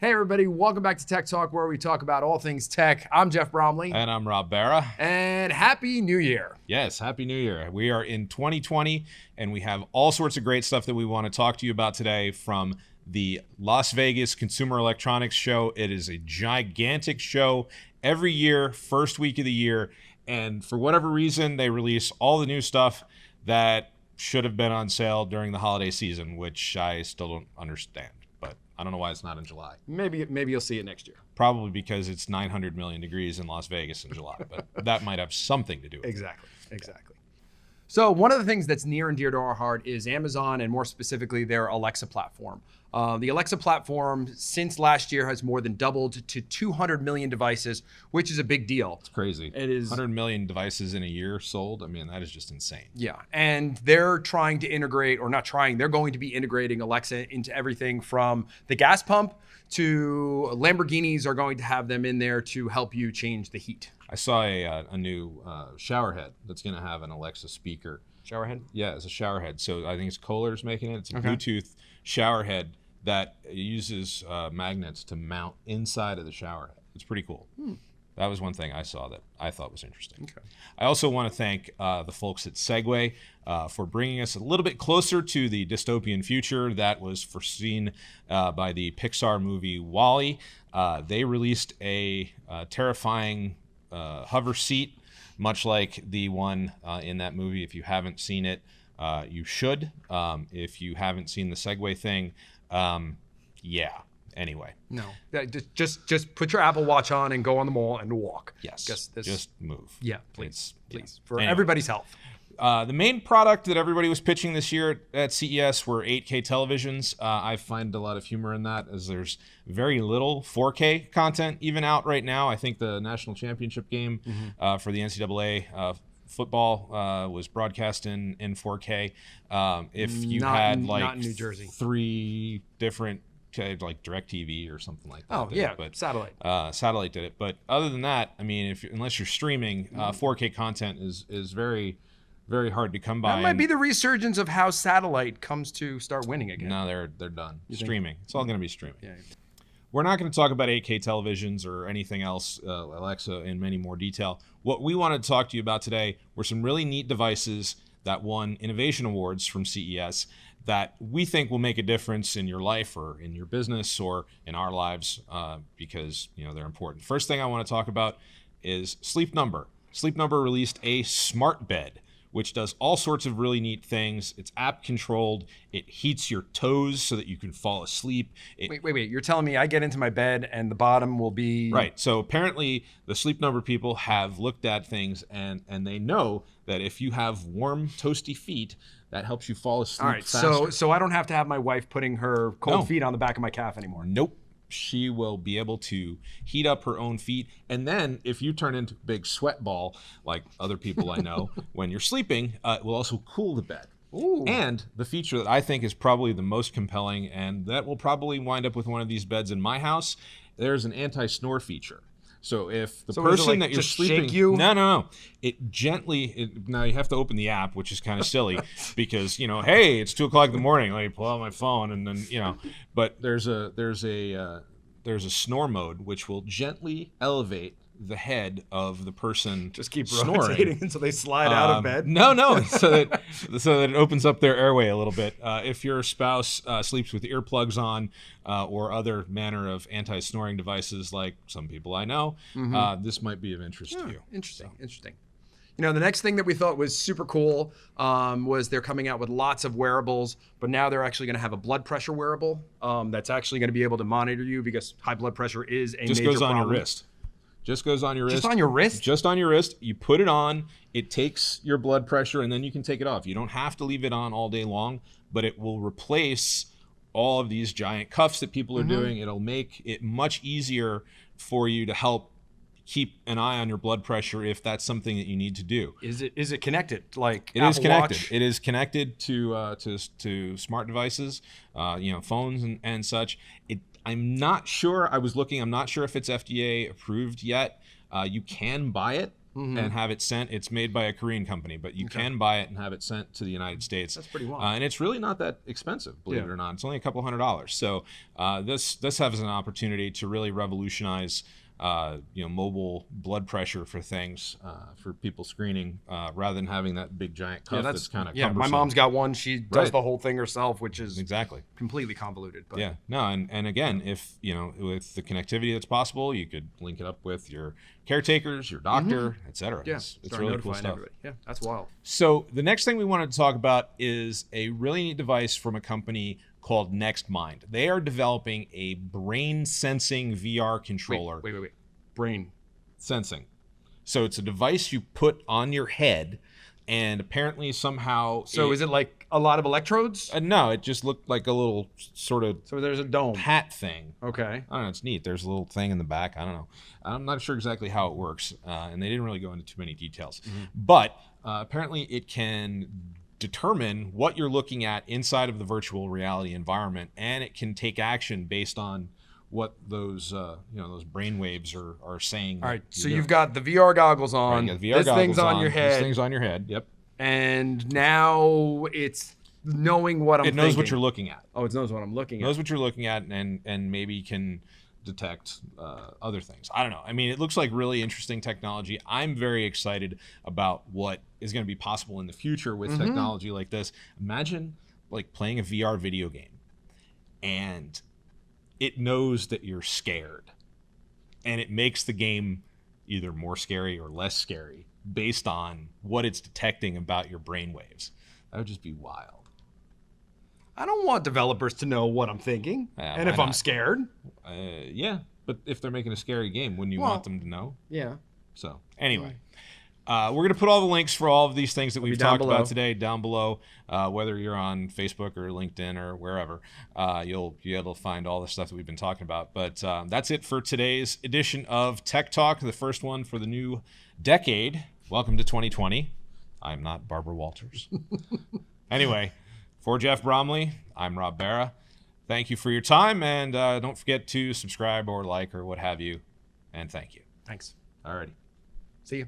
Hey everybody, welcome back to Tech Talk, where we talk about all things tech. I'm Jeff Bromley. And I'm Rob Barra. And Happy New Year. Yes, Happy New Year. We are in 2020, and we have all sorts of great stuff that we want to talk to you about today from the Las Vegas Consumer Electronics Show. It is a gigantic show every year, first week of the year, and for whatever reason, they release all the new stuff that should have been on sale during the holiday season, which I still don't understand. But I don't know why it's not in July. Maybe you'll see it next year. Probably because it's 900 million degrees in Las Vegas in July, but that might have something to do with it. Exactly. So one of the things that's near and dear to our heart is Amazon, and more specifically their Alexa platform. The Alexa platform since last year has more than doubled to 200 million devices, which is a big deal. It's crazy. It is 100 million devices in a year sold. I mean, that is just insane. Yeah, and they're trying to integrate, or not trying, they're going to be integrating Alexa into everything from the gas pump to Lamborghinis are going to have them in there to help you change the heat. I saw a new shower head that's going to have an Alexa speaker. Shower head? Yeah, it's a shower head. So I think it's Kohler's making it. It's a Okay. Bluetooth shower head that uses magnets to mount inside of the shower head. It's pretty cool. That was one thing I saw that I thought was interesting. Okay. I also want to thank the folks at Segway for bringing us a little bit closer to the dystopian future that was foreseen by the Pixar movie WALL-E. They released a terrifying hover seat, much like the one in that movie. If you haven't seen it, you should. If you haven't seen the Segway thing, yeah. Anyway. No, just put your Apple Watch on and go on the mall and walk. Yes. Just move. Yeah, please, for Anyway. everybody's health. The main product that everybody was pitching this year at CES were 8K televisions. I find a lot of humor in that, as there's very little 4K content even out right now. I think the national championship game for the NCAA football was broadcast in 4K. If you had not in New Jersey, 3 different like DirecTV or something like that. Oh yeah, but satellite. Satellite did it. But other than that, I mean, unless you're streaming, 4K content is very, very hard to come by. That might be the resurgence of how satellite comes to start winning again. No, they're done. Streaming. It's all going to be streaming. Yeah. We're not going to talk about 8K televisions or anything else, Alexa, in many more detail. What we wanted to talk to you about today were some really neat devices that won innovation awards from CES that we think will make a difference in your life or in your business or in our lives because they're important. First thing I want to talk about is Sleep Number. Sleep Number released a smart bed, which does all sorts of really neat things. It's app controlled. It heats your toes so that you can fall asleep. Wait. You're telling me I get into my bed and the bottom will be... Right. So apparently the Sleep Number people have looked at things and they know that if you have warm, toasty feet, that helps you fall asleep All right, faster. so I don't have to have my wife putting her cold feet on the back of my calf anymore. Nope. She will be able to heat up her own feet. And then if you turn into a big sweat ball, like other people I know, when you're sleeping, it will also cool the bed. Ooh. And the feature that I think is probably the most compelling, and that will probably wind up with one of these beds in my house, there's an anti-snore feature. So if the person that you're sleeping, shake you? No, it gently. Now you have to open the app, which is kind of silly because hey, it's 2:00 in the morning. Let me pull out my phone and then But there's a snore mode which will gently elevate the head of the person. Just keep snoring rotating until they slide out of bed. No, so that it opens up their airway a little bit. If your spouse sleeps with earplugs on or other manner of anti-snoring devices, like some people I know, this might be of interest to you. Interesting. The next thing that we thought was super cool was they're coming out with lots of wearables, but now they're actually going to have a blood pressure wearable that's actually going to be able to monitor you because high blood pressure is a major problem. Just goes on your wrist. Just goes on your wrist. Just on your wrist? Just on your wrist. You put it on, it takes your blood pressure, and then you can take it off. You don't have to leave it on all day long, but it will replace all of these giant cuffs that people are doing. It'll make it much easier for you to help keep an eye on your blood pressure if that's something that you need to do. Is it connected? Like it Apple is connected. Watch? It is connected to smart devices, phones and such. I'm not sure. I was looking. I'm not sure if it's FDA approved yet. You can buy it and have it sent. It's made by a Korean company, but you can buy it and have it sent to the United States. That's pretty wild. And it's really not that expensive, believe it or not. It's only a couple $100. So this has an opportunity to really revolutionize mobile blood pressure for things, for people screening, rather than having that big giant cuff that's kind of cumbersome. My mom's got one. She does the whole thing herself, which is completely convoluted. But. Yeah, no, and again, if with the connectivity that's possible, you could link it up with your caretakers, your doctor, etc. Yeah, it's really cool stuff. Everybody. Yeah, that's wild. So the next thing we wanted to talk about is a really neat device from a company called NextMind. They are developing a brain sensing VR controller. Wait. Brain sensing. So it's a device you put on your head, and apparently somehow. So is it like a lot of electrodes? No, it just looked like a little sort of. So there's a dome hat thing. Okay. I don't know. It's neat. There's a little thing in the back. I don't know. I'm not sure exactly how it works, and they didn't really go into too many details. But apparently, it can determine what you're looking at inside of the virtual reality environment, and it can take action based on what those those brain waves are saying. All right, so you've got the VR goggles on. Right, this thing's on your head. This thing's on your head. Yep. And now it's knowing what I'm thinking. It knows what you're looking at. Oh, it knows what I'm looking at. It knows what you're looking at, and maybe can detect other things. I don't know. I mean, it looks like really interesting technology. I'm very excited about what is going to be possible in the future with technology like this. Imagine like playing a VR video game and it knows that you're scared, and it makes the game either more scary or less scary based on what it's detecting about your brainwaves. That would just be wild. I don't want developers to know what I'm thinking, and if I'm scared. Yeah, but if they're making a scary game, wouldn't you want them to know? Yeah. So anyway, we're going to put all the links for all of these things that we've talked about today down below. Whether you're on Facebook or LinkedIn or wherever, you'll be able to find all the stuff that we've been talking about. But that's it for today's edition of Tech Talk, the first one for the new decade. Welcome to 2020. I'm not Barbara Walters. Anyway, for Jeff Bromley, I'm Rob Barra. Thank you for your time, and don't forget to subscribe or like or what have you. And thank you. Thanks. Alrighty. See you.